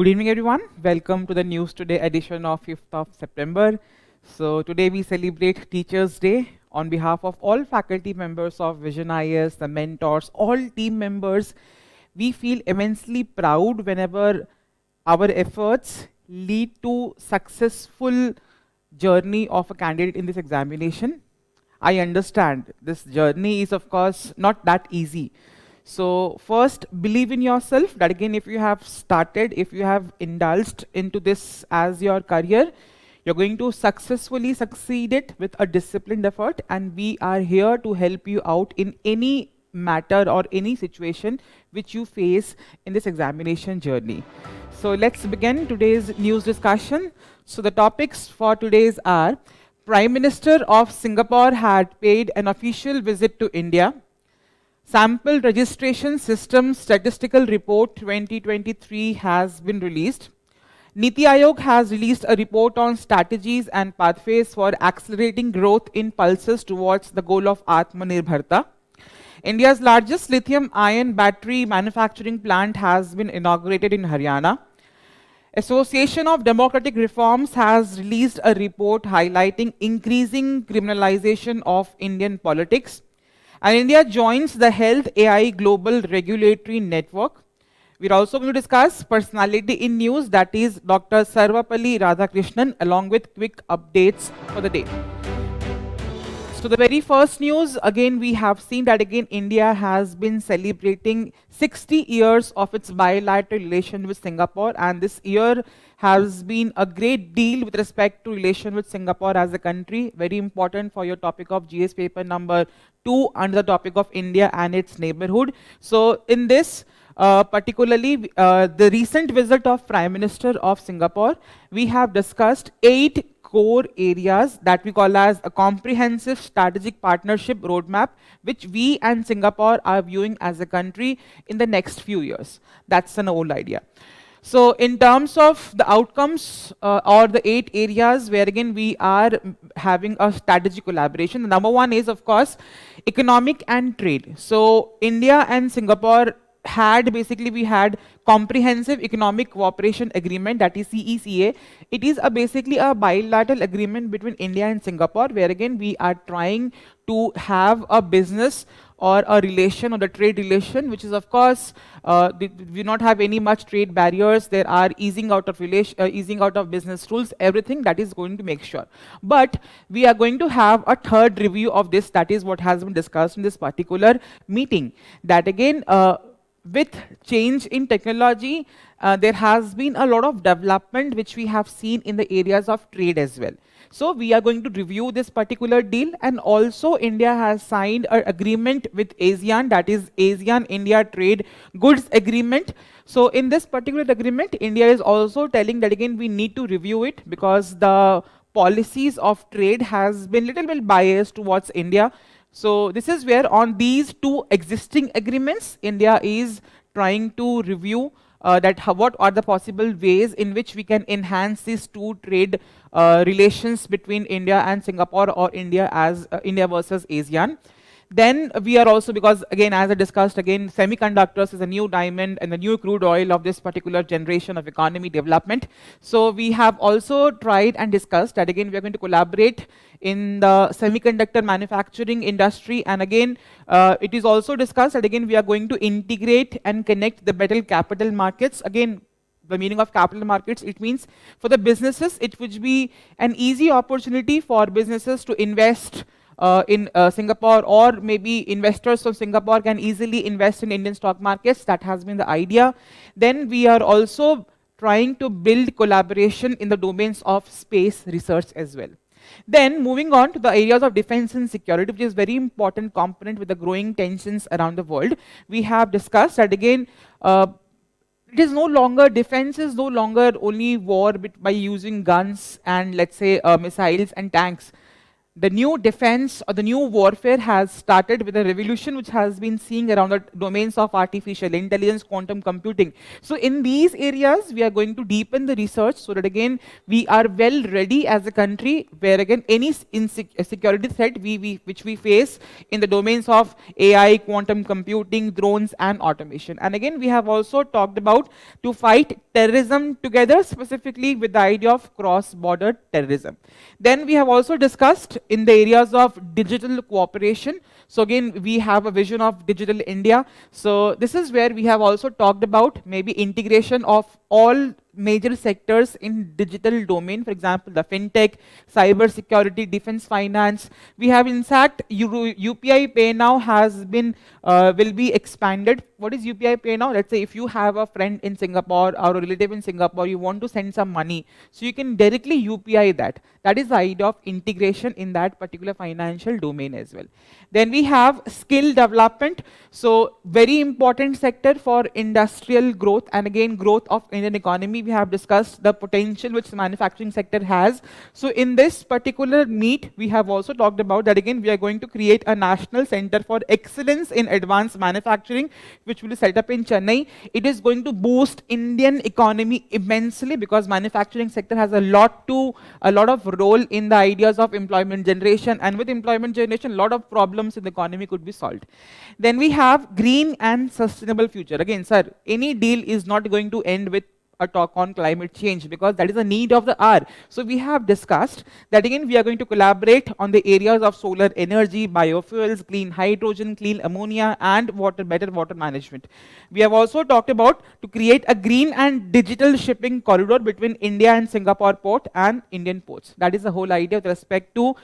Good evening, everyone. Welcome to the News Today edition of 5th of September. So today we celebrate Teachers' Day. On behalf of all faculty members of Vision IS, the mentors, all team members, we feel immensely proud whenever our efforts lead to successful journey of a candidate in this examination. I understand this journey is of course not that easy. So first, believe in yourself that again, if you have started, if you have indulged into this as your career, you're going to successfully succeed it with a disciplined effort, and we are here to help you out in any matter or any situation which you face in this examination journey. So let's begin today's news discussion. So the topics for today's are: Prime Minister of Singapore had paid an official visit to India. Sample Registration System Statistical Report 2023 has been released. Niti Aayog has released a report on strategies and pathways for accelerating growth in pulses towards the goal of Atmanirbharta. India's largest lithium-ion battery manufacturing plant has been inaugurated in Haryana. Association of Democratic Reforms has released a report highlighting increasing criminalization of Indian politics. And India joins the HealthAI Global Regulatory Network. We're also going to discuss personality in news, that is Dr. Sarvepalli Radhakrishnan, along with quick updates for the day. So the very first news, again, we have seen that again India has been celebrating 60 years of its bilateral relation with Singapore, and this year has been a great deal with respect to relation with Singapore as a country. Very important for your topic of GS paper number 2 under the topic of India and its neighborhood. So in this, particularly the recent visit of Prime Minister of Singapore, we have discussed 8 core areas that we call as a comprehensive strategic partnership roadmap, which we and Singapore are viewing as a country in the next few years. That's an old idea. So in terms of the outcomes or the 8 areas where again we are having a strategic collaboration, the number one is of course economic and trade. So India and Singapore we had comprehensive economic cooperation agreement, that is CECA. It is basically a bilateral agreement between India and Singapore, where again we are trying to have a business or a relation or the trade relation, which is of course we do not have any much trade barriers. There are easing out of business rules, everything that is going to make sure. But we are going to have a third review of this, that is what has been discussed in this particular meeting. That again, with change in technology, there has been a lot of development which we have seen in the areas of trade as well. So we are going to review this particular deal, and also India has signed an agreement with ASEAN, that is ASEAN India Trade Goods Agreement. So in this particular agreement, India is also telling that again we need to review it because the policies of trade has been little bit biased towards India. So this is where on these 2 existing agreements, India is trying to review what are the possible ways in which we can enhance these 2 trade relations between India and Singapore, or India versus ASEAN. Then we are also, because again as I discussed again, semiconductors is a new diamond and the new crude oil of this particular generation of economy development. So we have also tried and discussed that again we are going to collaborate in the semiconductor manufacturing industry, and again it is also discussed that again we are going to integrate and connect the better capital markets. Again, the meaning of capital markets, it means for the businesses it would be an easy opportunity for businesses to invest in Singapore, or maybe investors from Singapore can easily invest in Indian stock markets. That has been the idea. Then we are also trying to build collaboration in the domains of space research as well. Then moving on to the areas of defense and security, which is very important component with the growing tensions around the world. We have discussed that again it is no longer, defense is no longer only war by using guns and let's say missiles and tanks. the new defense or the new warfare has started with a revolution which has been seeing around the domains of artificial intelligence, quantum computing. So in these areas, we are going to deepen the research so that again, we are well ready as a country where again, any security threat which we face in the domains of AI, quantum computing, drones and automation. And again, we have also talked about to fight terrorism together, specifically with the idea of cross-border terrorism. Then we have also discussed in the areas of digital cooperation. So again, we have a vision of digital India. So this is where we have also talked about maybe integration of all major sectors in digital domain, for example, the fintech, cyber security, defense finance. We have in fact UPI Pay Now has been will be expanded. What is UPI Pay Now? Let's say if you have a friend in Singapore or a relative in Singapore, you want to send some money, so you can directly UPI that. That is the idea of integration in that particular financial domain as well. Then we have skill development. So very important sector for industrial growth and again growth of Indian economy. We have discussed the potential which the manufacturing sector has. So in this particular meet, we have also talked about that again, we are going to create a national center for excellence in advanced manufacturing, which will be set up in Chennai. It is going to boost Indian economy immensely because manufacturing sector has a lot of role in the ideas of employment generation, and with employment generation, a lot of problems in the economy could be solved. Then we have green and sustainable future. Again, sir, any deal is not going to end with a talk on climate change because that is a need of the hour. So we have discussed that again we are going to collaborate on the areas of solar energy, biofuels, clean hydrogen, clean ammonia and better water management. We have also talked about to create a green and digital shipping corridor between India and Singapore port and Indian ports. That is the whole idea with respect to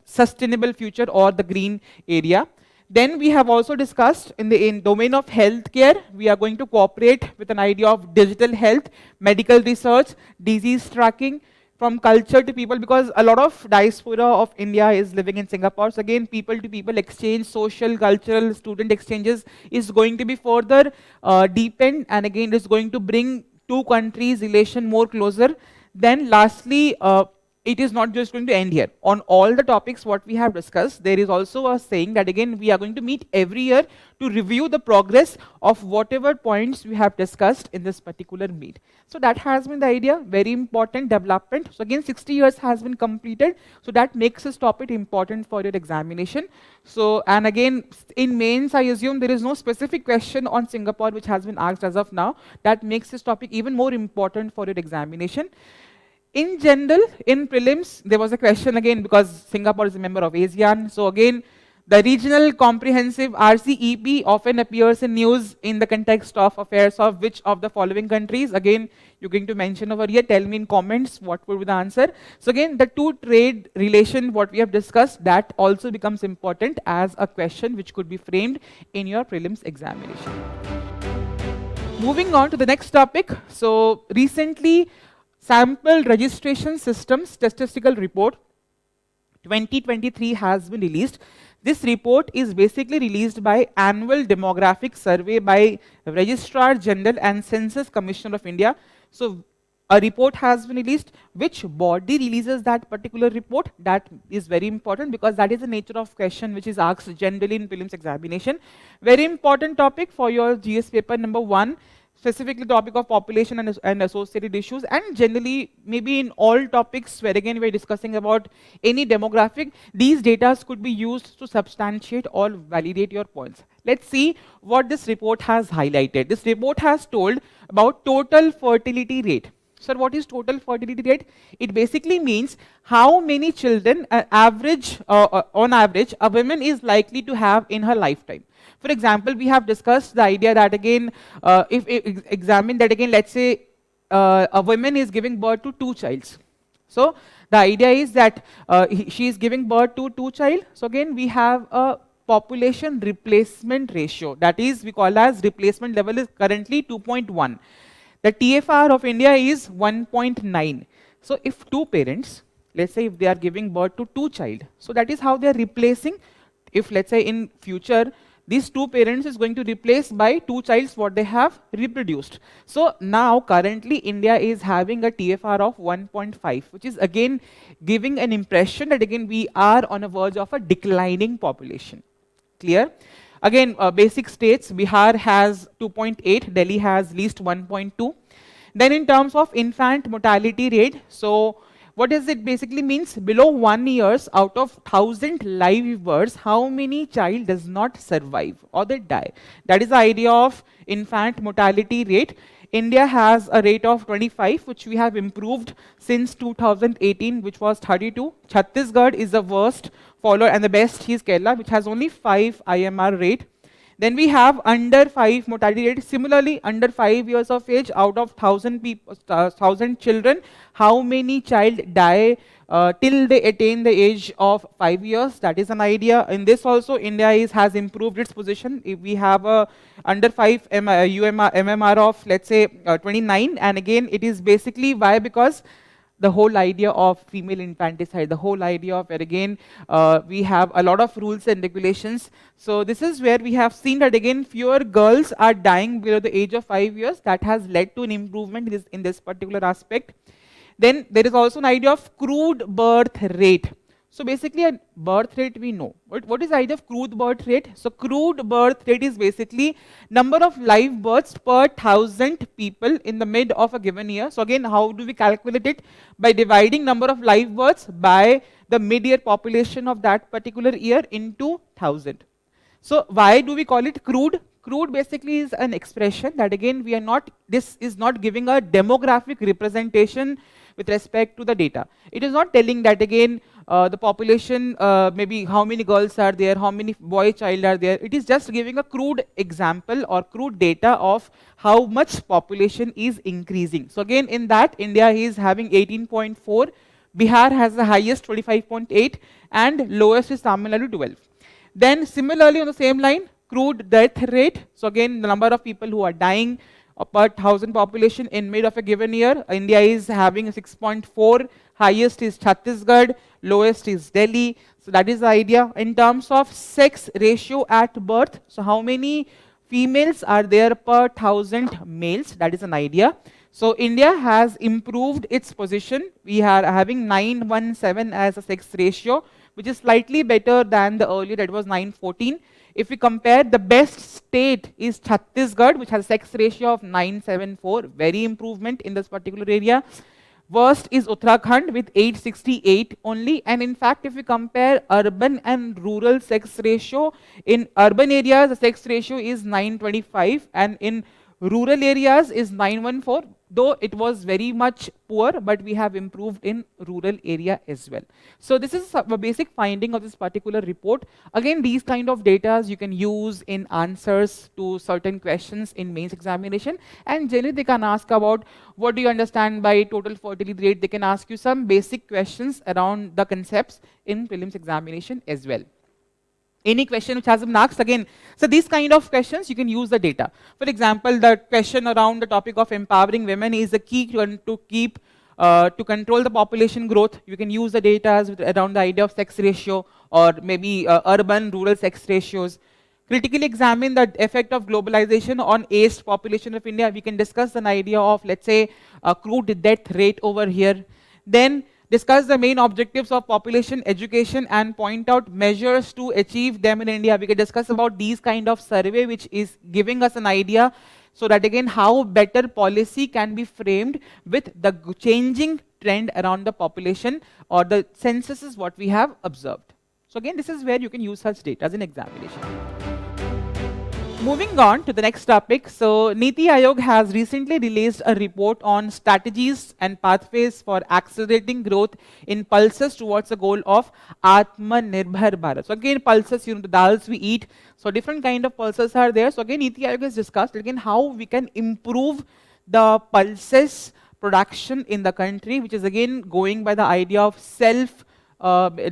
sustainable future or the green area. Then we have also discussed in the domain of healthcare, we are going to cooperate with an idea of digital health, medical research, disease tracking, from culture to people, because a lot of diaspora of India is living in Singapore. So again, people to people exchange, social, cultural, student exchanges is going to be further deepened, and again, it is going to bring two countries' relation more closer. Then lastly, it is not just going to end here. On all the topics what we have discussed, there is also a saying that again we are going to meet every year to review the progress of whatever points we have discussed in this particular meet. So that has been the idea, very important development. So again 60 years has been completed, so that makes this topic important for your examination. So, and again in mains I assume there is no specific question on Singapore which has been asked as of now. That makes this topic even more important for your examination. In general, in prelims, there was a question again because Singapore is a member of ASEAN. So again, the regional comprehensive RCEP often appears in news in the context of affairs of which of the following countries. Again, you're going to mention over here, tell me in comments what would be the answer. So again, the two trade relation, what we have discussed, that also becomes important as a question which could be framed in your prelims examination. Moving on to the next topic. So recently, Sample Registration Systems Statistical Report 2023 has been released. This report is basically released by Annual Demographic Survey by Registrar General and Census Commissioner of India. So a report has been released. Which body releases that particular report? That is very important because that is the nature of question which is asked generally in prelims examination. Very important topic for your GS paper number 1. Specifically topic of population and associated issues, and generally maybe in all topics where again we're discussing about any demographic, these data could be used to substantiate or validate your points. Let's see what this report has highlighted. This report has told about total fertility rate. Sir, what is total fertility rate? It basically means how many children on average a woman is likely to have in her lifetime. For example, we have discussed the idea that again, if examine that again, let's say a woman is giving birth to 2 children. So the idea is that she is giving birth to 2 children. So again, we have a population replacement ratio. That is, we call as replacement level is currently 2.1. The TFR of India is 1.9. So if 2 parents, let's say if they are giving birth to 2 children, so that is how they are replacing. If let's say in future, these two parents is going to replace by two childs what they have reproduced. So now currently India is having a TFR of 1.5, which is again giving an impression that again we are on a verge of a declining population. Clear? Again, basic states, Bihar has 2.8, Delhi has least 1.2. Then in terms of infant mortality rate, so what does it basically means? Below 1 years, out of 1,000 live births, how many child does not survive or they die? That is the idea of infant mortality rate. India has a rate of 25, which we have improved since 2018, which was 32. Chhattisgarh is the worst, followed, and the best is Kerala, which has only 5 IMR rate. Then we have under 5 mortality rate. Similarly, under 5 years of age, out of 1,000 people, 1,000 children, how many child die till they attain the age of 5 years? That is an idea. In this also, India has improved its position. If we have a under 5 MMR of, let's say, 29, and again, it is basically why? Because the whole idea of female infanticide, the whole idea of where again we have a lot of rules and regulations. So this is where we have seen that again fewer girls are dying below the age of 5 years. That has led to an improvement in this particular aspect. Then there is also an idea of crude birth rate. So basically a birth rate we know. What is the idea of crude birth rate? So crude birth rate is basically number of live births per 1,000 people in the mid of a given year. So again, how do we calculate it? By dividing number of live births by the mid-year population of that particular year into 1,000. So why do we call it crude? Crude basically is an expression that again we are not, this is not giving a demographic representation with respect to the data. It is not telling that again the population, maybe how many girls are there, how many boy child are there. It is just giving a crude example or crude data of how much population is increasing. So again in that India is having 18.4, Bihar has the highest 25.8 and lowest is Tamil Nadu 12. Then similarly on the same line, crude death rate. So again the number of people who are dying per 1,000 population in mid of a given year, India is having 6.4, highest is Chhattisgarh, lowest is Delhi. So that is the idea. In terms of sex ratio at birth, so how many females are there per 1,000 males? That is an idea. So India has improved its position. We are having 917 as a sex ratio, which is slightly better than the earlier, that was 914. If we compare, the best state is Chhattisgarh, which has a sex ratio of 974, very improvement in this particular area. Worst is Uttarakhand with 868 only. And in fact, if we compare urban and rural sex ratio, in urban areas, the sex ratio is 925 and in rural areas is 914, though it was very much poor, but we have improved in rural area as well. So this is a basic finding of this particular report. Again, these kind of data you can use in answers to certain questions in mains examination, and generally they can ask about what do you understand by total fertility rate. They can ask you some basic questions around the concepts in prelims examination as well. Any question which has been asked again. So these kind of questions you can use the data. For example, the question around the topic of empowering women is the key to control the population growth. You can use the data around the idea of sex ratio or maybe urban rural sex ratios. Critically examine the effect of globalization on aged population of India. We can discuss an idea of, let's say, a crude death rate over here. Then discuss the main objectives of population education and point out measures to achieve them in India. We can discuss about these kind of survey which is giving us an idea, so that again how better policy can be framed with the changing trend around the population or the census is what we have observed. So again, this is where you can use such data as an examination. Moving on to the next topic. So Niti Aayog has recently released a report on strategies and pathways for accelerating growth in pulses towards the goal of Atmanirbharta. So again, pulses, the dals we eat. So different kind of pulses are there. So again, Niti Aayog has discussed again how we can improve the pulses production in the country, which is again going by the idea of self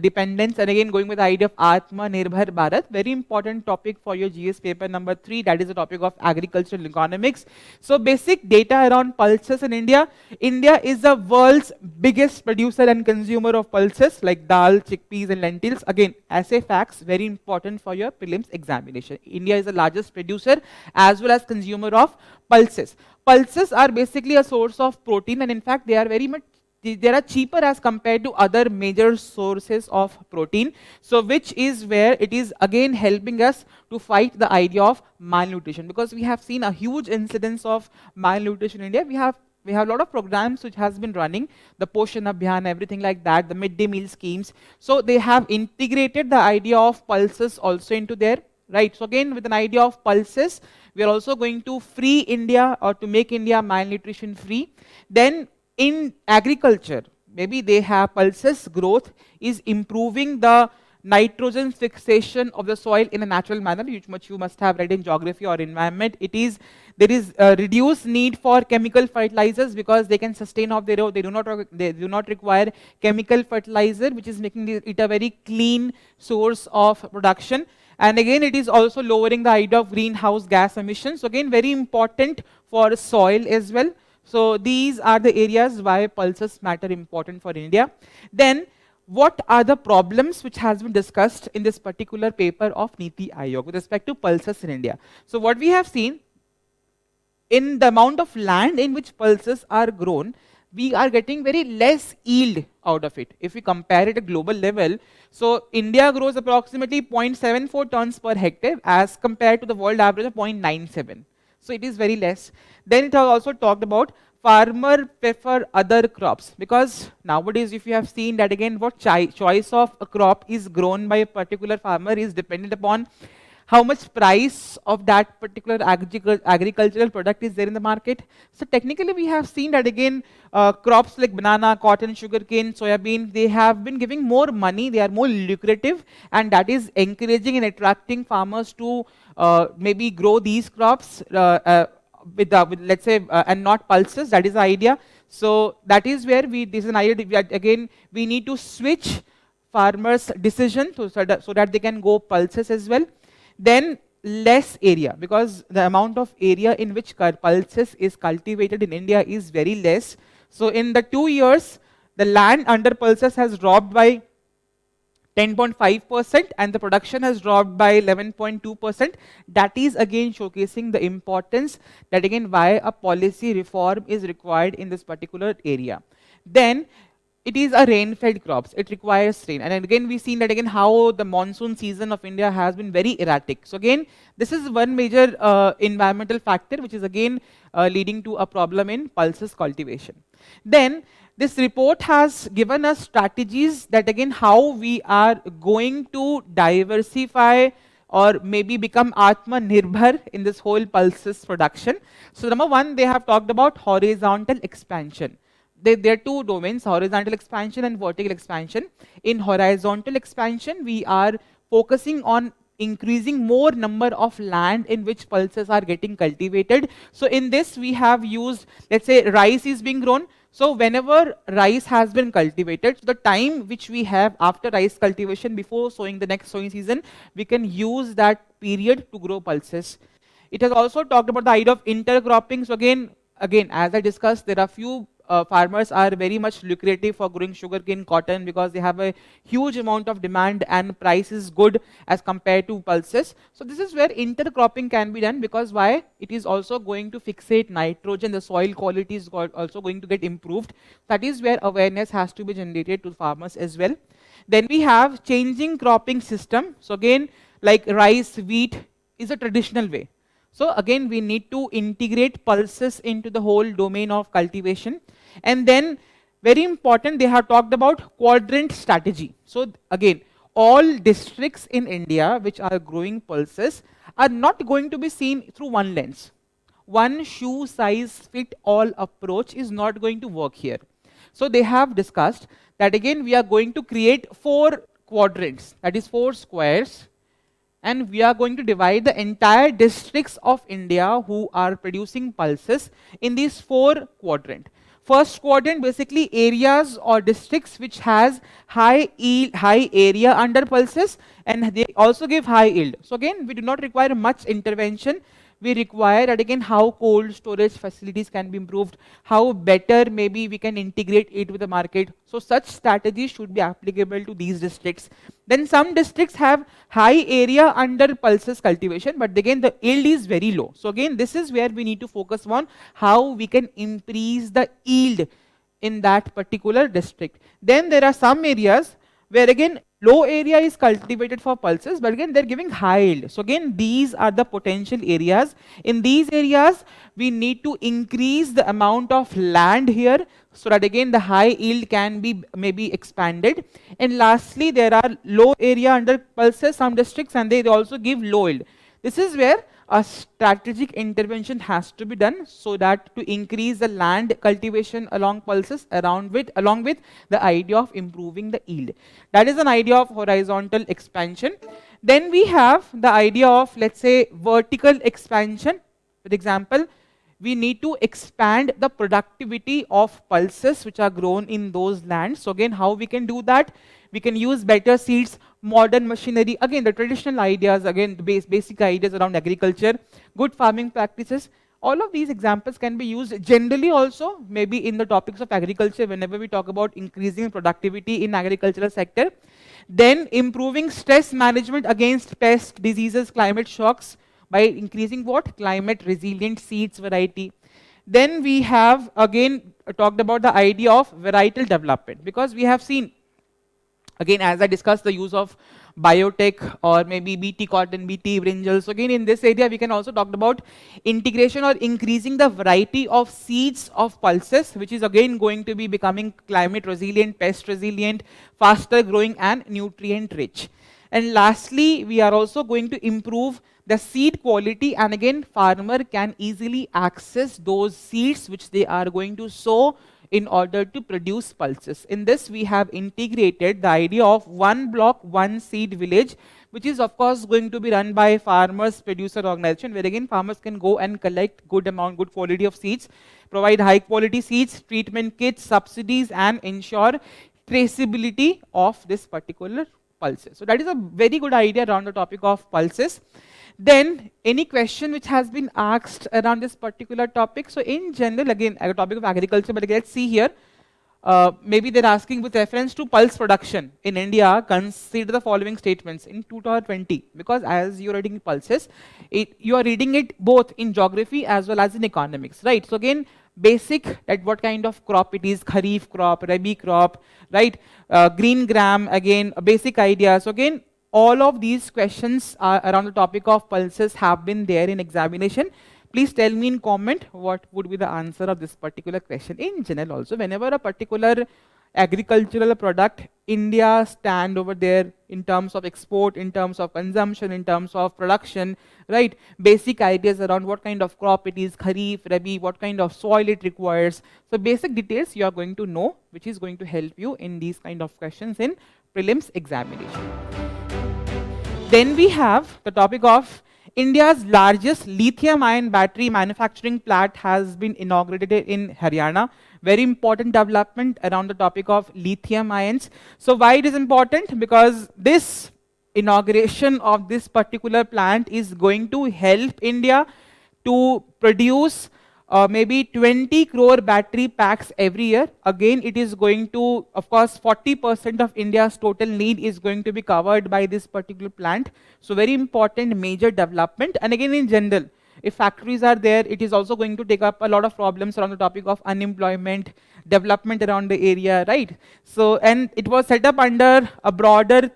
dependence, and again going with the idea of Atmanirbhar Bharat, very important topic for your GS paper number 3, that is the topic of agricultural economics. So basic data around pulses in India. India is the world's biggest producer and consumer of pulses like dal, chickpeas and lentils. Again, as a facts, very important for your prelims examination. India is the largest producer as well as consumer of pulses. Pulses are basically a source of protein, and in fact they are very much, they are cheaper as compared to other major sources of protein. So which is where it is again helping us to fight the idea of malnutrition, because we have seen a huge incidence of malnutrition in India. We have a lot of programs which has been running, the Poshan Abhiyan, everything like that, the midday meal schemes. So they have integrated the idea of pulses also into there, right? So again, with an idea of pulses, we are also going to free India, or to make India malnutrition free. Then in agriculture, maybe they have pulses growth is improving the nitrogen fixation of the soil in a natural manner, which you must have read in geography or environment. There is a reduced need for chemical fertilizers because they can sustain off their own. They do not require chemical fertilizer, which is making it a very clean source of production. And again, it is also lowering the idea of greenhouse gas emissions. So again, very important for soil as well. So these are the areas why pulses matter important for India. Then what are the problems which has been discussed in this particular paper of Niti Aayog with respect to pulses in India? So what we have seen, in the amount of land in which pulses are grown, we are getting very less yield out of it. If we compare it at global level, so India grows approximately 0.74 tons per hectare as compared to the world average of 0.97. So it is very less. Then it has also talked about farmer prefer other crops, because nowadays if you have seen that again, what choice of a crop is grown by a particular farmer is dependent upon how much price of that particular agricultural product is there in the market. So technically we have seen that again, crops like banana, cotton, sugarcane, soybean, they have been giving more money, they are more lucrative, and that is encouraging and attracting farmers to maybe grow these crops with let's say, and not pulses. That is the idea. So that is where this is an idea, again, we need to switch farmers' decision so that they can go pulses as well. Then less area, because the amount of area in which pulses is cultivated in India is very less. So in the 2 years, the land under pulses has dropped by 10.5% and the production has dropped by 11.2%. That is again showcasing the importance that again why a policy reform is required in this particular area. Then it is a rain-fed crops. It requires rain. And again, we've seen that again how the monsoon season of India has been very erratic. So again, this is one major environmental factor which is again leading to a problem in pulses cultivation. Then this report has given us strategies that again how we are going to diversify or maybe become Atmanirbhar in this whole pulses production. So number one, they have talked about horizontal expansion. There are two domains, horizontal expansion and vertical expansion. In horizontal expansion, we are focusing on increasing more number of land in which pulses are getting cultivated. So in this, we have used, let's say rice is being grown. So whenever rice has been cultivated, the time which we have after rice cultivation before sowing the next sowing season, we can use that period to grow pulses. It has also talked about the idea of intercropping. So again, as I discussed, there are few farmers are very much lucrative for growing sugarcane, cotton, because they have a huge amount of demand and price is good as compared to pulses. So this is where intercropping can be done, because why? It is also going to fixate nitrogen, the soil quality is also going to get improved. That is where awareness has to be generated to farmers as well. Then we have changing cropping system. So again, like rice, wheat is a traditional way. So again, we need to integrate pulses into the whole domain of cultivation. And then very important, they have talked about quadrant strategy. So again, all districts in India which are growing pulses are not going to be seen through one lens. One shoe size fit all approach is not going to work here. So they have discussed that again we are going to create 4 quadrants, that is 4 squares, and we are going to divide the entire districts of India who are producing pulses in these 4 quadrants. First quadrant, basically areas or districts which has high yield, high area under pulses, and they also give high yield. So again, we do not require much intervention. We require that again how cold storage facilities can be improved, how better maybe we can integrate it with the market. So such strategies should be applicable to these districts. Then some districts have high area under pulses cultivation, but again the yield is very low. So again, this is where we need to focus on how we can increase the yield in that particular district. Then there are some areas where again low area is cultivated for pulses, but again they're giving high yield. So again, these are the potential areas. In these areas, we need to increase the amount of land here so that again the high yield can be maybe expanded. And lastly, there are low area under pulses, some districts, and they also give low yield. This is where a strategic intervention has to be done so that to increase the land cultivation along pulses along with the idea of improving the yield. That is an idea of horizontal expansion. Then we have the idea of, let's say, vertical expansion. For example, we need to expand the productivity of pulses which are grown in those lands. So again, how we can do that? We can use better seeds, modern machinery, again the traditional ideas, again the basic ideas around agriculture, good farming practices. All of these examples can be used generally also, maybe in the topics of agriculture whenever we talk about increasing productivity in agricultural sector. Then improving stress management against pests, diseases, climate shocks by increasing what? Climate resilient seeds variety. Then we have again talked about the idea of varietal development, because we have seen, again, as I discussed, the use of biotech or maybe BT cotton, BT brinjal. So again, in this area, we can also talk about integration or increasing the variety of seeds of pulses, which is again going to be becoming climate resilient, pest resilient, faster growing and nutrient rich. And lastly, we are also going to improve the seed quality, and again, farmer can easily access those seeds which they are going to sow in order to produce pulses. In this, we have integrated the idea of one block, one seed village, which is of course going to be run by farmers producer organization, where again farmers can go and collect good quality of seeds, provide high quality seeds, treatment kits, subsidies, and ensure traceability of this particular pulses. So that is a very good idea around the topic of pulses. Then any question which has been asked around this particular topic. So in general, again, a topic of agriculture, but again, let's see here. Maybe they're asking with reference to pulse production in India, consider the following statements in 2020, because as you're reading pulses, you are reading it both in geography as well as in economics, right? So again, basic, that what kind of crop it is, kharif crop, rabi crop, right? Green gram, again, a basic idea. So again, all of these questions around the topic of pulses have been there in examination. Please tell me in comment what would be the answer of this particular question. In general also, whenever a particular agricultural product, India stand over there in terms of export, in terms of consumption, in terms of production, right? Basic ideas around what kind of crop it is, kharif, rabi, what kind of soil it requires. So basic details you are going to know, which is going to help you in these kind of questions in prelims examination. Then we have the topic of India's largest lithium-ion battery manufacturing plant has been inaugurated in Haryana. Very important development around the topic of lithium ions. So why it is important? Because this inauguration of this particular plant is going to help India to produce maybe 20 crore battery packs every year. Again, it is going to, of course, 40% of India's total need is going to be covered by this particular plant. So very important major development. And again, in general, if factories are there, it is also going to take up a lot of problems around the topic of unemployment, development around the area, right? So, and it was set up under a broader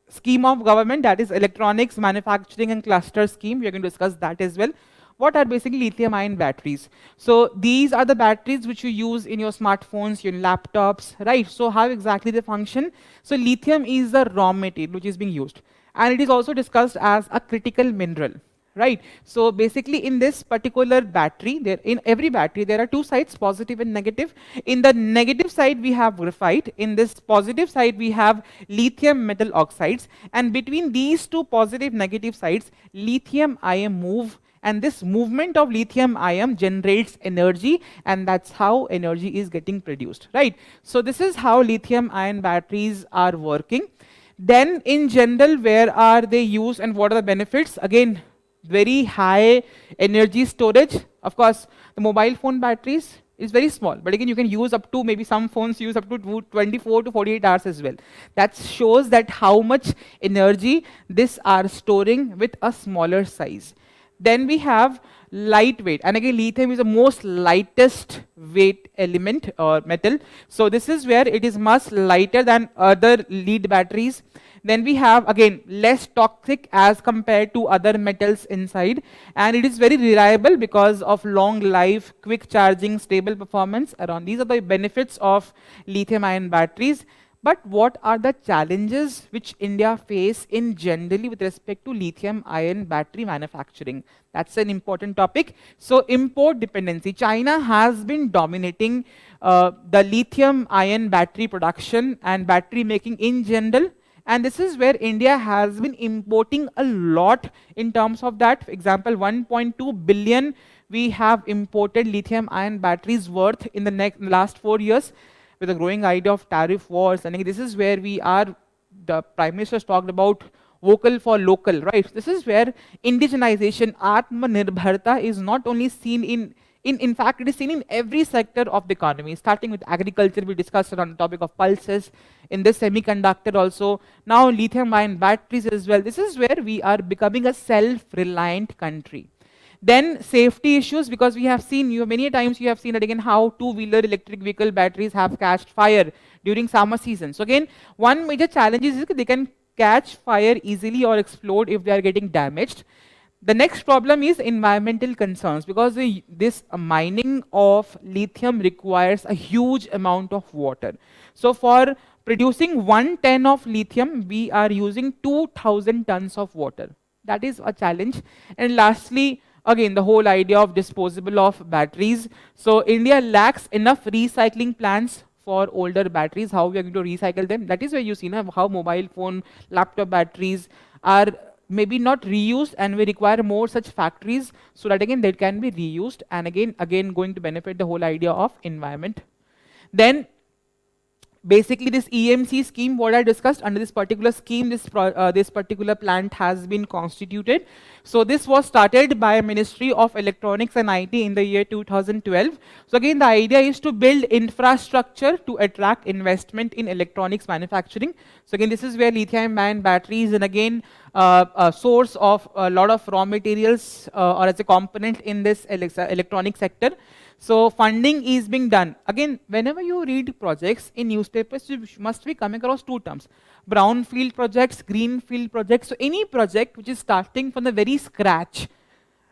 scheme of government, that is electronics, manufacturing and cluster scheme. We are going to discuss that as well. What are basically lithium-ion batteries? So these are the batteries which you use in your smartphones, your laptops, right? So how exactly they function? So lithium is the raw material which is being used. And it is also discussed as a critical mineral, right? So basically in this particular battery, in every battery, there are two sides, positive and negative. In the negative side, we have graphite. In this positive side, we have lithium metal oxides. And between these two positive negative sides, lithium ion move And this movement of lithium ion generates energy, and that's how energy is getting produced, right? So this is how lithium ion batteries are working. Then in general, where are they used and what are the benefits? Again, very high energy storage. Of course, the mobile phone batteries is very small, but again, you can use up to, maybe some phones use up to 24 to 48 hours as well. That shows that how much energy this are storing with a smaller size. Then we have lightweight, and again, lithium is the most lightest weight element or metal. So this is where it is much lighter than other lead batteries. Then we have, again, less toxic as compared to other metals inside, and it is very reliable because of long life, quick charging, stable performance around. These are the benefits of lithium ion batteries. But what are the challenges which India face in generally with respect to lithium ion battery manufacturing? That's an important topic. So import dependency. China has been dominating the lithium ion battery production and battery making in general. And this is where India has been importing a lot in terms of that. For example, 1.2 billion we have imported lithium ion batteries worth in the last 4 years, with a growing idea of tariff wars. And this is where we are, the Prime Minister has talked about vocal for local, right? This is where indigenization, Atmanirbharta, is not only seen in fact, it is seen in every sector of the economy, starting with agriculture. We discussed around the topic of pulses, in this semiconductor also, now lithium ion batteries as well. This is where we are becoming a self-reliant country. Then safety issues, because we have seen, many times you have seen that again how two-wheeler electric vehicle batteries have catched fire during summer season. So again, one major challenge is that they can catch fire easily or explode if they are getting damaged. The next problem is environmental concerns, because this mining of lithium requires a huge amount of water. So for producing 1 ton of lithium, we are using 2,000 tons of water. That is a challenge. And lastly, again, the whole idea of disposable of batteries. So India lacks enough recycling plants for older batteries. How we are going to recycle them? That is where you see now how mobile phone, laptop batteries are maybe not reused, and we require more such factories so that again they can be reused, and again going to benefit the whole idea of environment. Then basically this EMC scheme, what I discussed, under this particular scheme, this particular plant has been constituted. So this was started by Ministry of Electronics and IT in the year 2012. So again, the idea is to build infrastructure to attract investment in electronics manufacturing. So again, this is where lithium-ion batteries, and again, a source of a lot of raw materials or as a component in this electronic sector. So funding is being done. Again, whenever you read projects in newspapers, you must be coming across two terms: brownfield projects, greenfield projects. So any project which is starting from the very scratch,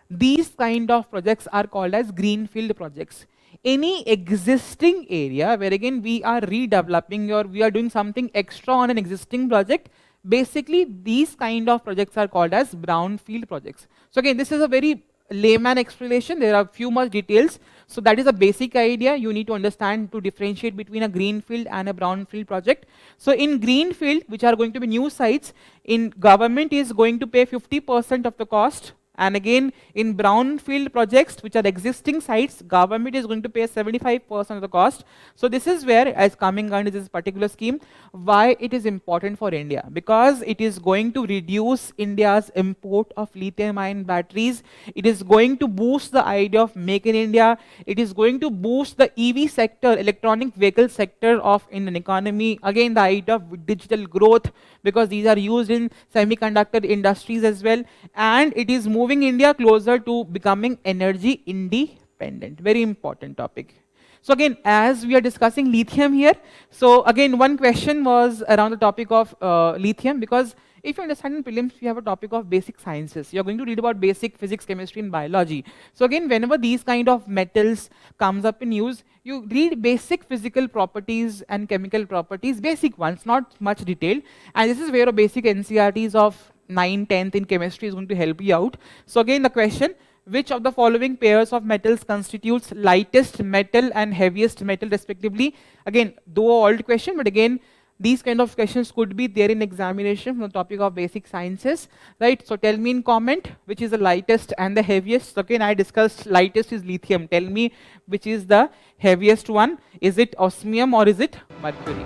these kind of projects are called as greenfield projects. Any existing area where again we are redeveloping or we are doing something extra on an existing project, basically these kind of projects are called as brownfield projects. So again, this is a very layman explanation. There are few more details. So that is a basic idea you need to understand to differentiate between a greenfield and a brownfield project. So in greenfield, which are going to be new sites, in government is going to pay 50% of the cost. And again, in brownfield projects, which are existing sites, government is going to pay 75% of the cost. So this is where, as coming under this particular scheme, why it is important for India. Because it is going to reduce India's import of lithium-ion batteries. It is going to boost the idea of Make in India. It is going to boost the EV sector, electronic vehicle sector of Indian economy. Again, the idea of digital growth, because these are used in semiconductor industries as well. And it is moving India closer to becoming energy independent. Very important topic. So again, as we are discussing lithium here, so again, one question was around the topic of lithium, because if you understand in prelims, we have a topic of basic sciences. You're going to read about basic physics, chemistry, and biology. So again, whenever these kind of metals comes up in use, you read basic physical properties and chemical properties, basic ones, not much detail. And this is where a basic NCERTs of 9th, 10th in chemistry is going to help you out. So again, the question: which of the following pairs of metals constitutes lightest metal and heaviest metal respectively? Again, though old question, but again, These kind of questions could be there in examination from the topic of basic sciences, right? So tell me in comment which is the lightest and the heaviest. So again, I discussed lightest is lithium. Tell me which is the heaviest one. Is it osmium or is it mercury?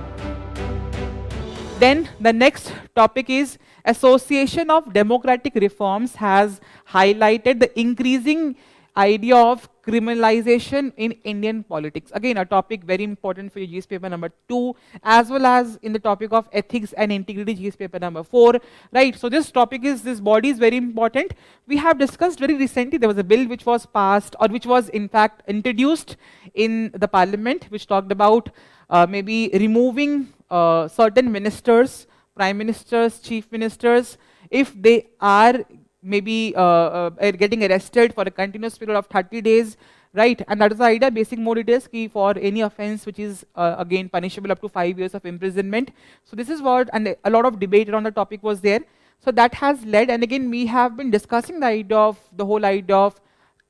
Then the next topic is association of democratic reforms has highlighted the increasing idea of criminalization in Indian politics. Again, a topic very important for your GS paper number 2, as well as in the topic of ethics and integrity GS paper number 4, right? So this topic is, this body is very important. We have discussed very recently, there was a bill which was passed, or which was in fact introduced in the parliament, which talked about maybe removing certain ministers, prime ministers, chief ministers, if they are maybe getting arrested for a continuous period of 30 days, right? And that is the idea. Basic mode it is key for any offense which is again punishable up to 5 years of imprisonment. So this is what, and a lot of debate around the topic was there. So that has led, and again we have been discussing the idea of, the whole idea of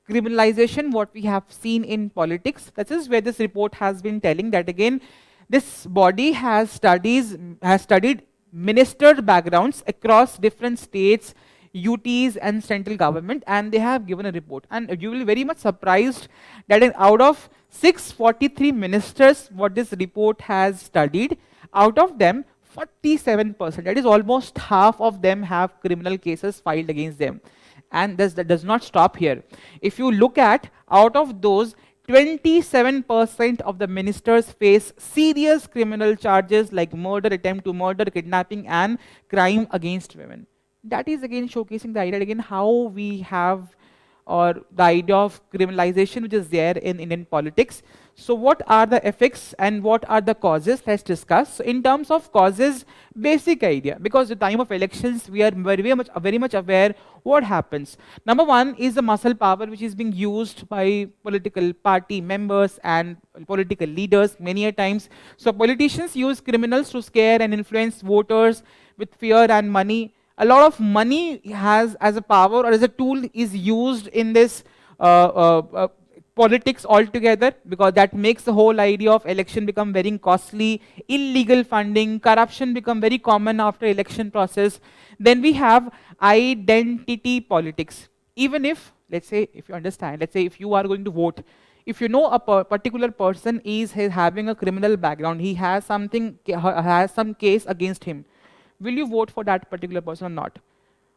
criminalization, what we have seen in politics. That is where this report has been telling that again, this body has studied minister backgrounds across different states, UTs and central government, and they have given a report. And you will be very much surprised that out of 643 ministers what this report has studied, out of them 47%, that is almost half of them, have criminal cases filed against them. And that does not stop here. If you look at, out of those, 27% of the ministers face serious criminal charges like murder, attempt to murder, kidnapping and crime against women. That is again showcasing the idea again how we have, or the idea of criminalization which is there in Indian politics. So what are the effects and what are the causes? Let's discuss. So in terms of causes, basic idea, because the time of elections we are very much aware what happens. Number one is the muscle power which is being used by political party members and political leaders many a times. So politicians use criminals to scare and influence voters with fear and money. A lot of money has as a power or as a tool is used in this politics altogether, because that makes the whole idea of election become very costly. Illegal funding, corruption become very common after election process. Then we have identity politics. Even if, let's say, if you understand, let's say if you are going to vote, if you know a particular person is having a criminal background, he has some case against him, will you vote for that particular person or not?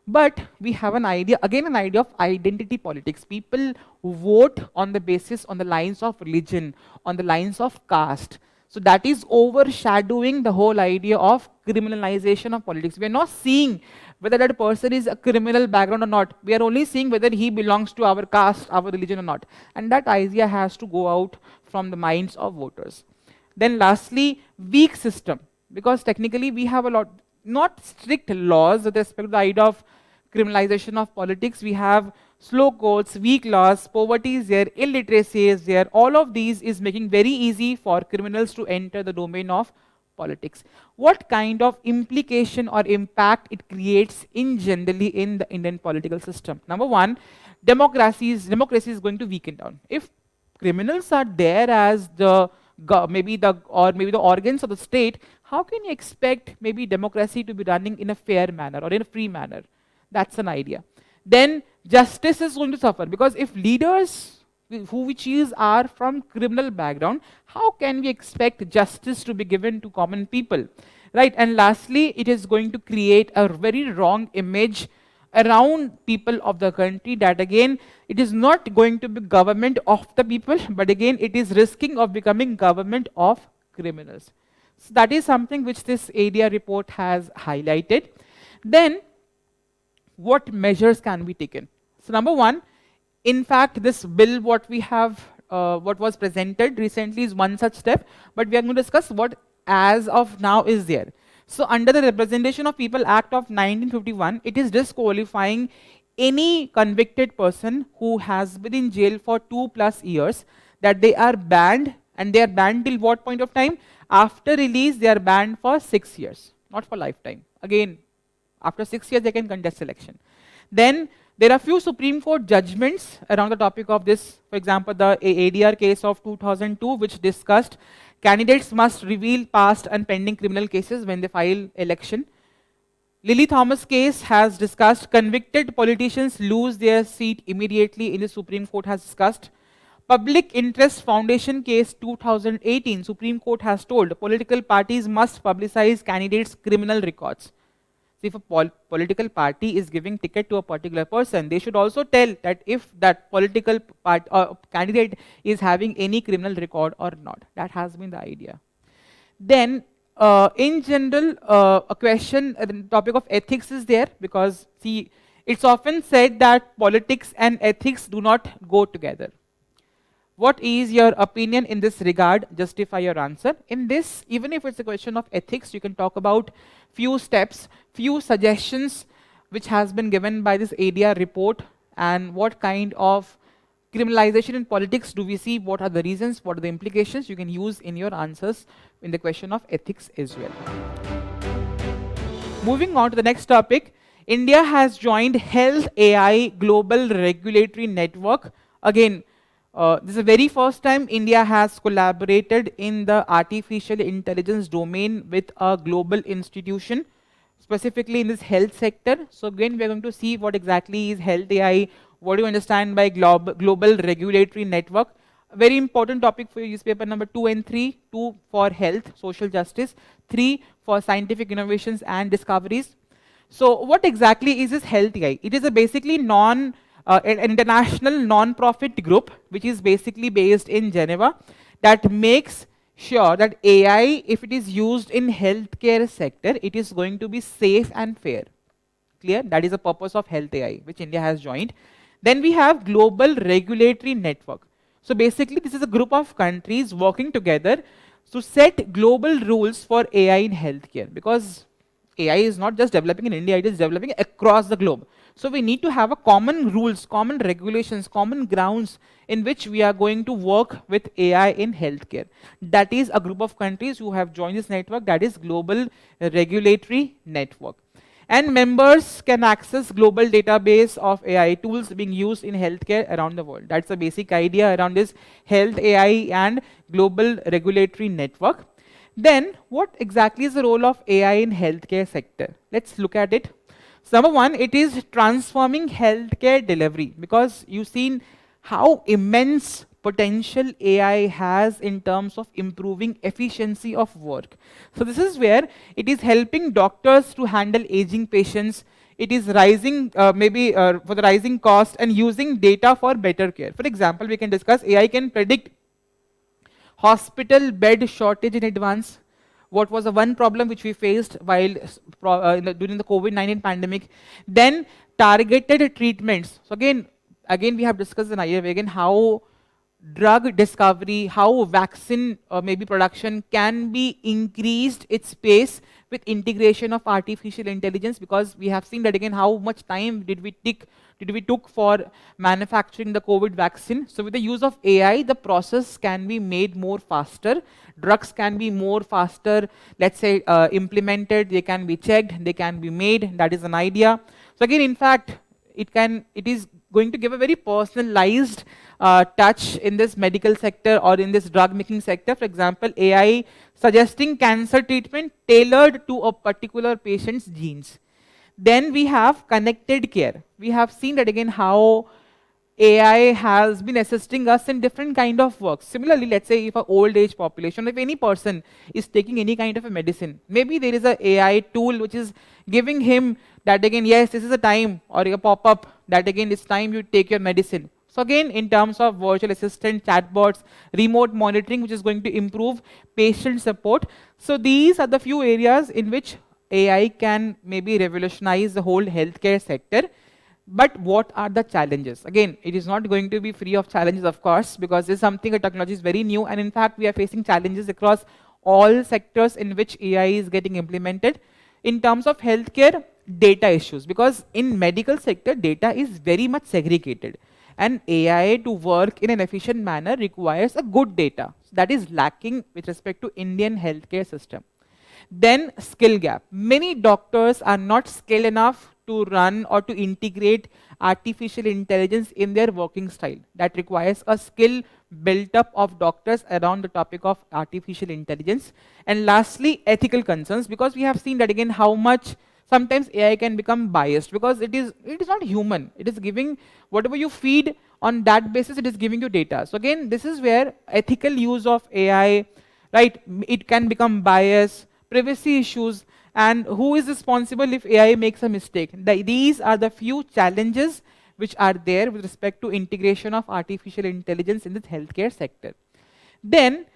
But we have an idea, again an idea of identity politics. People vote on the basis, on the lines of religion, on the lines of caste. So that is overshadowing the whole idea of criminalization of politics. We are not seeing whether that person is a criminal background or not. We are only seeing whether he belongs to our caste, our religion or not. And that idea has to go out from the minds of voters. Then lastly, weak system. Because technically we have a lot, not strict laws with respect to the idea of criminalization of politics. We have slow courts, weak laws, poverty is there, illiteracy is there. All of these is making very easy for criminals to enter the domain of politics. What kind of implication or impact it creates in generally in the Indian political system? Number one, democracy is going to weaken down. If criminals are there as maybe the organs of the state, how can you expect maybe democracy to be running in a fair manner or in a free manner? That's an idea. Then justice is going to suffer, because if leaders which are from criminal background, how can we expect justice to be given to common people, right? And lastly, it is going to create a very wrong image around people of the country, that again it is not going to be government of the people, but again it is risking of becoming government of criminals. So that is something which this ADR report has highlighted. Then what measures can be taken? So number one, in fact this bill what we have what was presented recently is one such step, but we are going to discuss what as of now is there. So under the Representation of People Act of 1951, it is disqualifying any convicted person who has been in jail for 2+ years, that they are banned, and they are banned till what point of time? After release they are banned for 6 years, not for lifetime. Again, after 6 years they can contest election. Then there are few Supreme Court judgments around the topic of this. For example, the ADR case of 2002, which discussed Candidates must reveal past and pending criminal cases when they file election. Lily Thomas case has discussed. Convicted politicians lose their seat immediately in the Supreme Court has discussed. Public Interest Foundation case 2018, Supreme Court has told political parties must publicize candidates' criminal records. So if a political party is giving ticket to a particular person, they should also tell that if that political candidate is having any criminal record or not. That has been the idea. Then, in general, a question, the topic of ethics is there, because see, it's often said that politics and ethics do not go together. What is your opinion in this regard? Justify your answer. In this, even if it's a question of ethics, you can talk about few steps, few suggestions which has been given by this ADR report, and what kind of criminalization in politics do we see, what are the reasons, what are the implications you can use in your answers in the question of ethics as well. Moving on to the next topic, India has joined HealthAI Global Regulatory Network. Again, this is the very first time India has collaborated in the artificial intelligence domain with a global institution, specifically in this health sector. So again, we are going to see what exactly is HealthAI, what do you understand by global regulatory network. A very important topic for you is paper number 2 and 3, 2 for health, social justice, 3 for scientific innovations and discoveries. So what exactly is this HealthAI? It is a basically an international non-profit group which is basically based in Geneva, that makes sure that AI, if it is used in healthcare sector, it is going to be safe and fair. Clear? That is the purpose of HealthAI, which India has joined. Then we have Global Regulatory Network. So basically, this is a group of countries working together to set global rules for AI in healthcare, because AI is not just developing in India, it is developing across the globe. So we need to have a common rules, common regulations, common grounds in which we are going to work with AI in healthcare. That is a group of countries who have joined this network, that is Global Regulatory Network. And members can access global database of AI tools being used in healthcare around the world. That's the basic idea around this HealthAI and Global Regulatory Network. Then, what exactly is the role of AI in healthcare sector? Let's look at it. So number one, it is transforming healthcare delivery, because you've seen how immense potential AI has in terms of improving efficiency of work. So this is where it is helping doctors to handle aging patients. It is rising, for the rising cost, and using data for better care. For example, we can discuss AI can predict hospital bed shortage in advance. What was the one problem which we faced while during the COVID-19 pandemic? Then targeted treatments. So again we have discussed in IR again how drug discovery, how vaccine production can be increased its pace with integration of artificial intelligence, because we have seen that again how much time did we took for manufacturing the COVID vaccine. So with the use of AI, the process can be made more faster, drugs can be more faster, let's say implemented, they can be checked, they can be made. That is an idea. So again, in fact, it is going to give a very personalized touch in this medical sector or in this drug making sector. For example, AI suggesting cancer treatment tailored to a particular patient's genes. Then we have connected care. We have seen that again how AI has been assisting us in different kind of work. Similarly, let's say if an old age population, if any person is taking any kind of a medicine, maybe there is an AI tool which is giving him that again, yes, this is a time, or a pop-up that again it's time you take your medicine. So again, in terms of virtual assistant, chatbots, remote monitoring, which is going to improve patient support. So these are the few areas in which AI can maybe revolutionize the whole healthcare sector. But what are the challenges? Again, it is not going to be free of challenges, of course, because this is something, the technology is very new, and in fact, we are facing challenges across all sectors in which AI is getting implemented. In terms of healthcare, data issues, because in medical sector, data is very much segregated, and AI to work in an efficient manner requires a good data. That is lacking with respect to Indian healthcare system. Then skill gap. Many doctors are not skilled enough to run or to integrate artificial intelligence in their working style. That requires a skill built up of doctors around the topic of artificial intelligence. And lastly, ethical concerns, because we have seen that again how much sometimes AI can become biased, because it is not human. It is giving whatever you feed, on that basis it is giving you data. So again, this is where ethical use of AI, right, it can become biased, privacy issues, and who is responsible if AI makes a mistake. These are the few challenges which are there with respect to integration of artificial intelligence in the healthcare sector. Then,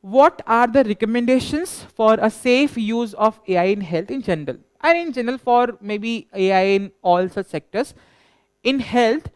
what are the recommendations for a safe use of AI in health in general? And in general for maybe AI in all such sectors. In health,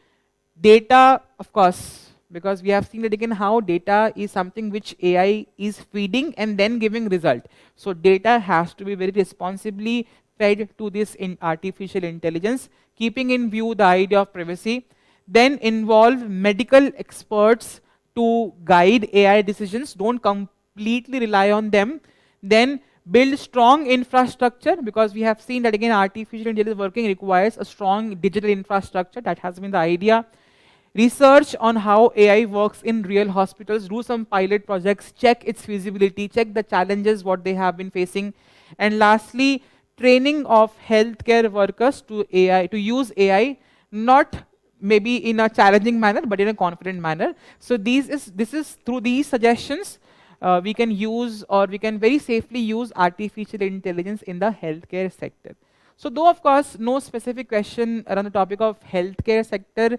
data, of course, because we have seen that again how data is something which AI is feeding and then giving result. So data has to be very responsibly fed to this in artificial intelligence, keeping in view the idea of privacy. Then involve medical experts to guide AI decisions. Don't completely rely on them. Then build strong infrastructure, because we have seen that again artificial intelligence working requires a strong digital infrastructure. That has been the idea. Research on how AI works in real hospitals, do some pilot projects, check its feasibility, check the challenges what they have been facing. And lastly, training of healthcare workers to use AI, not maybe in a challenging manner but in a confident manner. So this is through these suggestions we can use, or we can very safely use artificial intelligence in the healthcare sector. So though of course no specific question around the topic of healthcare sector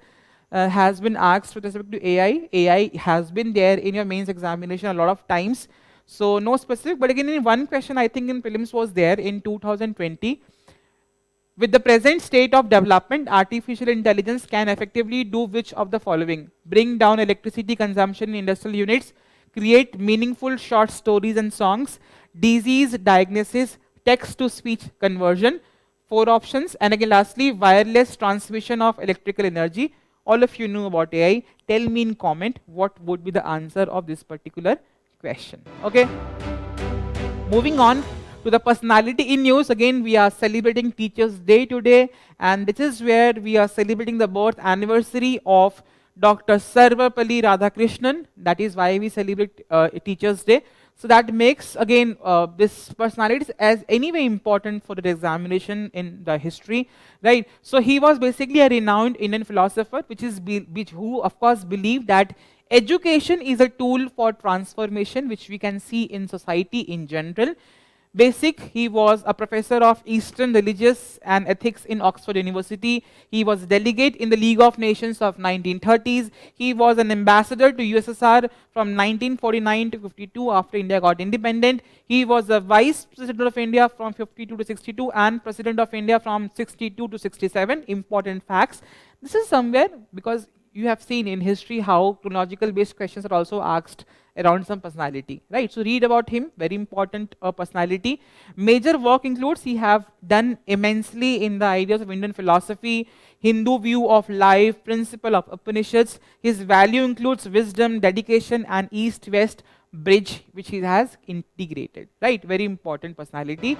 has been asked with respect to AI. AI has been there in your mains examination a lot of times. So no specific, but again in one question I think in prelims was there in 2020. With the present state of development, artificial intelligence can effectively do which of the following? Bring down electricity consumption in industrial units, create meaningful short stories and songs, disease diagnosis, text-to-speech conversion. 4 options. And again lastly, wireless transmission of electrical energy. All of you know about AI. Tell me in comment what would be the answer of this particular question. Okay. Moving on to the personality in news. Again, we are celebrating Teachers' Day today, and this is where we are celebrating the birth anniversary of Dr. Sarvepalli Radhakrishnan. That is why we celebrate Teachers' Day. So that makes again this personality as anyway important for the examination in the history, right? So he was basically a renowned Indian philosopher, who of course believed that education is a tool for transformation, which we can see in society in general. He was a professor of Eastern Religious and Ethics in Oxford University. He was delegate in the League of Nations of 1930s. He was an ambassador to USSR from 1949 to 52 after India got independent. He was the Vice President of India from 52 to 62 and President of India from 62 to 67. Important facts. This is somewhere because you have seen in history how chronological based questions are also asked around some personality, right? So read about him, very important personality. Major work includes, he have done immensely in the ideas of Indian philosophy, Hindu view of life, principle of Upanishads. His value includes wisdom, dedication, and East-West bridge, which he has integrated, right? Very important personality.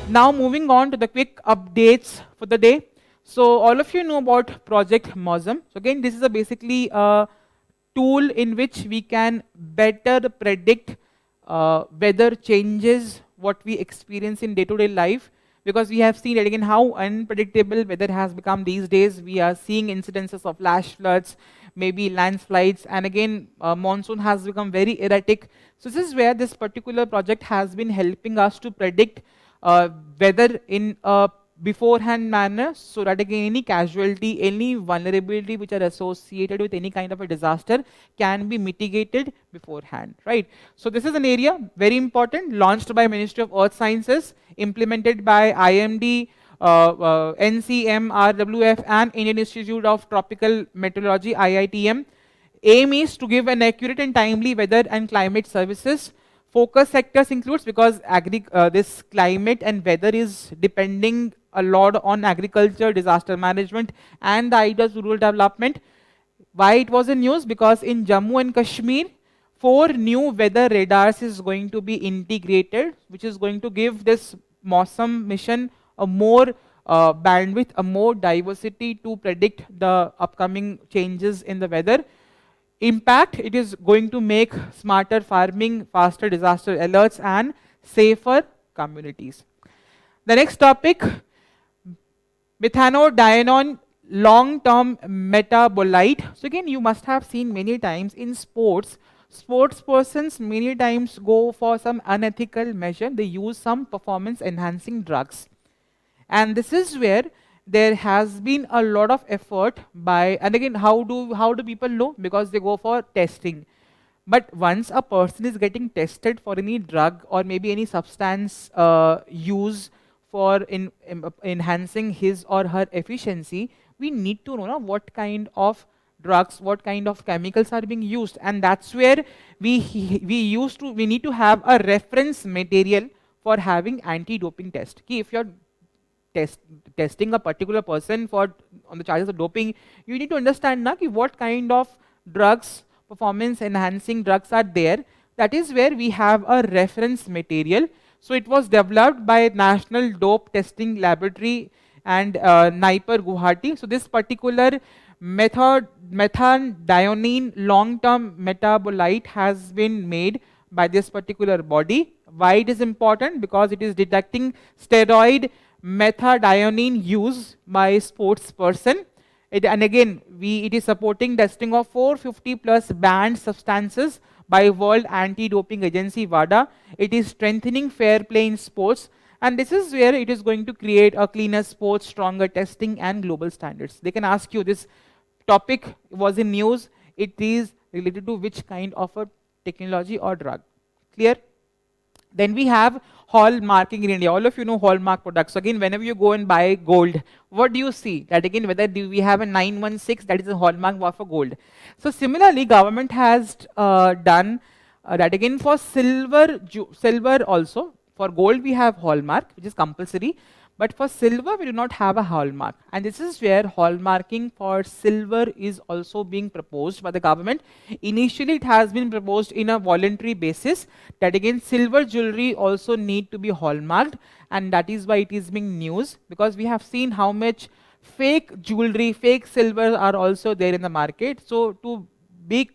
Now moving on to the quick updates for the day. So all of you know about Project MOSM. So again, this is basically a tool in which we can better predict weather changes, what we experience in day-to-day life, because we have seen again how unpredictable weather has become these days. We are seeing incidences of flash floods, maybe landslides, and again monsoon has become very erratic. So this is where this particular project has been helping us to predict weather in a beforehand manner, so that again any casualty, any vulnerability which are associated with any kind of a disaster can be mitigated beforehand, right? So this is an area very important, launched by Ministry of Earth Sciences, implemented by IMD, NCMRWF and Indian Institute of Tropical Meteorology, IITM. Aim is to give an accurate and timely weather and climate services. Focus sectors includes, because this climate and weather is depending a lot on agriculture, disaster management, and the ideas of rural development. Why it was in news? Because in Jammu and Kashmir, 4 new weather radars is going to be integrated, which is going to give this Mosam mission a more bandwidth, a more diversity to predict the upcoming changes in the weather. Impact, it is going to make smarter farming, faster disaster alerts, and safer communities. The next topic, methanodienone long-term metabolite. So again, you must have seen many times in sports persons many times go for some unethical measure. They use some performance enhancing drugs. And this is where there has been a lot of effort by, and again, how do people know? Because they go for testing. But once a person is getting tested for any drug or maybe any substance use for enhancing his or her efficiency, we need to know what kind of drugs, what kind of chemicals are being used, and that's where we need to have a reference material for having anti-doping test. If you're testing a particular person for on the charges of doping, you need to understand what kind of drugs, performance enhancing drugs are there. That is where we have a reference material. So it was developed by National Dope Testing Laboratory and NIPER Guwahati. So this particular methandienone long-term metabolite has been made by this particular body. Why it is important? Because it is detecting steroid methadienone use by sports person. And again, it is supporting testing of 450 plus banned substances by World Anti-Doping Agency WADA. It is strengthening fair play in sports, and this is where it is going to create a cleaner sports, stronger testing, and global standards. They can ask you, this topic was in news, it is related to which kind of a technology or drug. Clear? Then we have hallmarking in India. All of you know hallmark products. So again, whenever you go and buy gold, what do you see? That again, whether we have a 916, that is a hallmark for gold. So similarly, government has done that again for silver also. For gold, we have hallmark, which is compulsory. But for silver, we do not have a hallmark. And this is where hallmarking for silver is also being proposed by the government. Initially, it has been proposed in a voluntary basis that again, silver jewelry also need to be hallmarked. And that is why it is being news, because we have seen how much fake jewelry, fake silver are also there in the market. So to make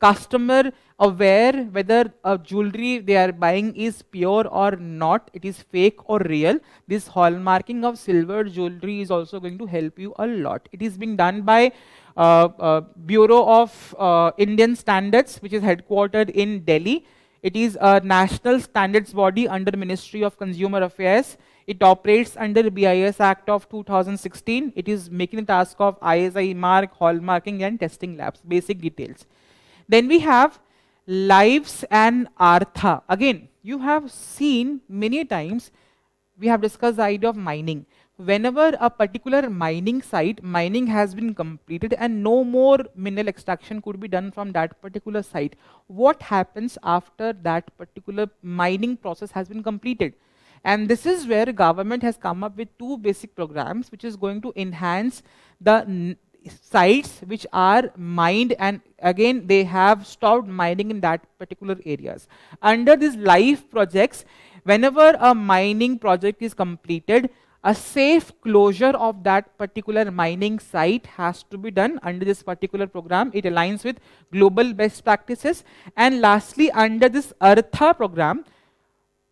customer aware whether a jewelry they are buying is pure or not, it is fake or real, this hallmarking of silver jewelry is also going to help you a lot. It is being done by Bureau of Indian Standards, which is headquartered in Delhi. It is a national standards body under Ministry of Consumer Affairs. It operates under BIS Act of 2016. It is making the task of ISI mark, hallmarking, and testing labs, basic details. Then we have lives and Artha. Again, you have seen many times, we have discussed the idea of mining. Whenever a particular mining site, mining has been completed and no more mineral extraction could be done from that particular site, what happens after that particular mining process has been completed? And this is where government has come up with 2 basic programs, which is going to enhance the sites which are mined, and again they have stopped mining in that particular areas. Under these live projects, whenever a mining project is completed, a safe closure of that particular mining site has to be done under this particular program. It aligns with global best practices. And lastly, under this Artha program,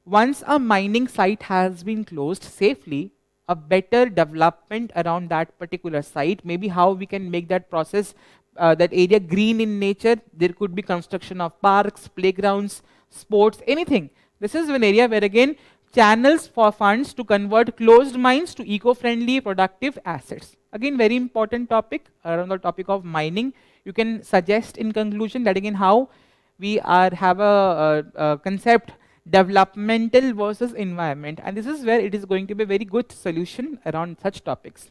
once a mining site has been closed safely, a better development around that particular site, maybe how we can make that process, that area green in nature. There could be construction of parks, playgrounds, sports, anything. This is an area where again, channels for funds to convert closed mines to eco-friendly productive assets. Again, very important topic around the topic of mining. You can suggest in conclusion that again how we have a concept, developmental versus environment, and this is where it is going to be a very good solution around such topics.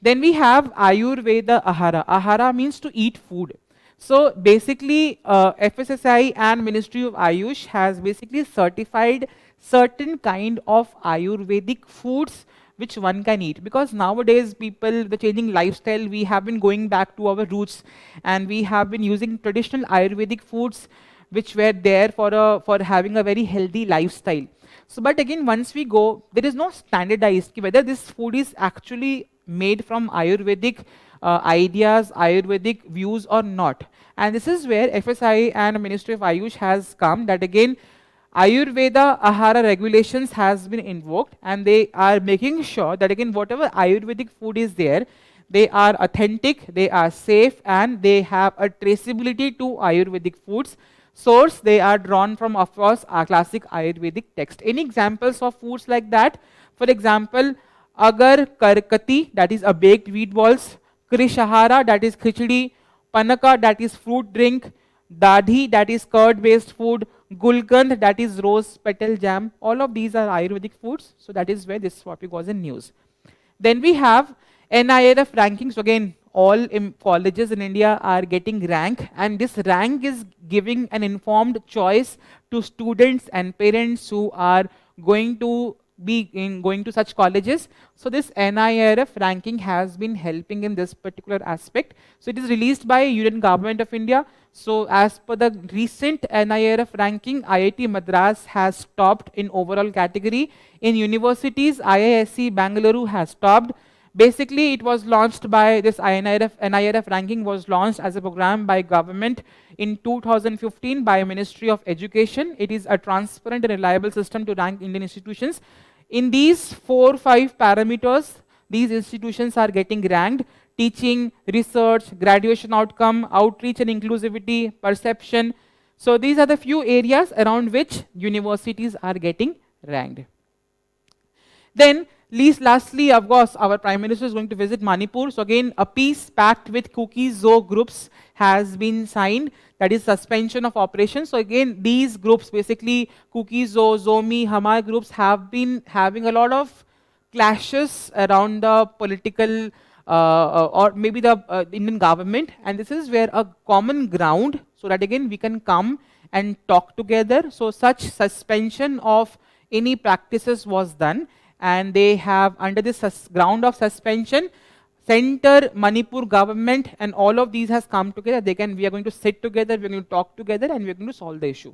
Then we have Ayurveda Ahara. Ahara means to eat food. So basically FSSAI and Ministry of Ayush has basically certified certain kind of Ayurvedic foods which one can eat. Because nowadays people, the changing lifestyle, we have been going back to our roots, and we have been using traditional Ayurvedic foods which were there for having a very healthy lifestyle. So, but again, once we go, there is no standardized whether this food is actually made from Ayurvedic ideas, Ayurvedic views or not. And this is where FSI and Ministry of Ayush has come, that again Ayurveda Ahara regulations has been invoked, and they are making sure that again whatever Ayurvedic food is there, they are authentic, they are safe, and they have a traceability to Ayurvedic foods. Source, they are drawn from, of course, our classic Ayurvedic text. Any examples of foods like that? For example, agar karkati, that is a baked wheat balls; krishahara, that is khichdi; panaka, that is fruit drink; dadhi, that is curd based food; gulkand, that is rose petal jam. All of these are Ayurvedic foods. So that is where this topic was in news. Then we have NIRF rankings. So again, all colleges in India are getting rank, and this rank is giving an informed choice to students and parents who are going to be going to such colleges. So this NIRF ranking has been helping in this particular aspect. So it is released by Union Government of India. So as per the recent NIRF ranking, IIT Madras has topped in overall category. In universities, IISc Bangalore has topped. Basically, it was launched by this NIRF ranking was launched as a program by government in 2015 by Ministry of Education. It is a transparent and reliable system to rank Indian institutions. In these 4-5 parameters, these institutions are getting ranked: teaching, research, graduation outcome, outreach and inclusivity, perception. So these are the few areas around which universities are getting ranked. Then, lastly, of course, our Prime Minister is going to visit Manipur. So again, a peace pact with cookies zoo groups has been signed, that is suspension of operations. So again, these groups, basically cookies zoo, Zomi, Hamar groups, have been having a lot of clashes around the political or maybe the Indian government, and this is where a common ground, so that again we can come and talk together. So such suspension of any practices was done, and they have, under this ground of suspension, center, Manipur government, and all of these has come together. We are going to sit together, we are going to talk together, and we are going to solve the issue.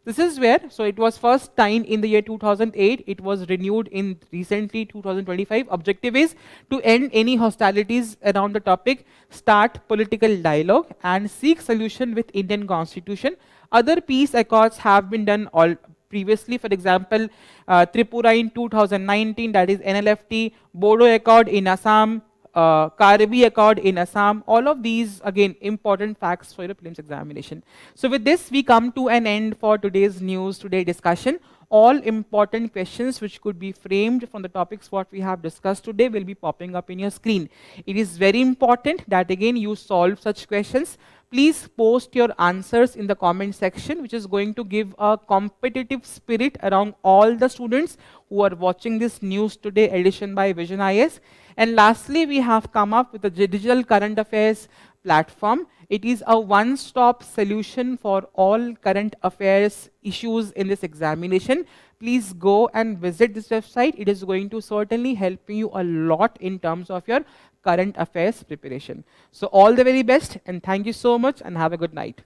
This is where, so it was first time in the year 2008, it was renewed in recently 2025. Objective is to end any hostilities around the topic, start political dialogue, and seek solution with Indian Constitution. Other peace accords have been done all previously. For example, Tripura in 2019, that is NLFT, Bodo Accord in Assam, Karbi Accord in Assam. All of these, again, important facts for your prelims examination. So with this, we come to an end for today's news today discussion. All important questions which could be framed from the topics what we have discussed today will be popping up in your screen. It is very important that again you solve such questions. Please post your answers in the comment section, which is going to give a competitive spirit around all the students who are watching this news today edition by Vision IS. And lastly, we have come up with a digital current affairs platform. It is a one-stop solution for all current affairs issues in this examination. Please go and visit this website. It is going to certainly help you a lot in terms of your current affairs preparation. So all the very best, and thank you so much, and have a good night.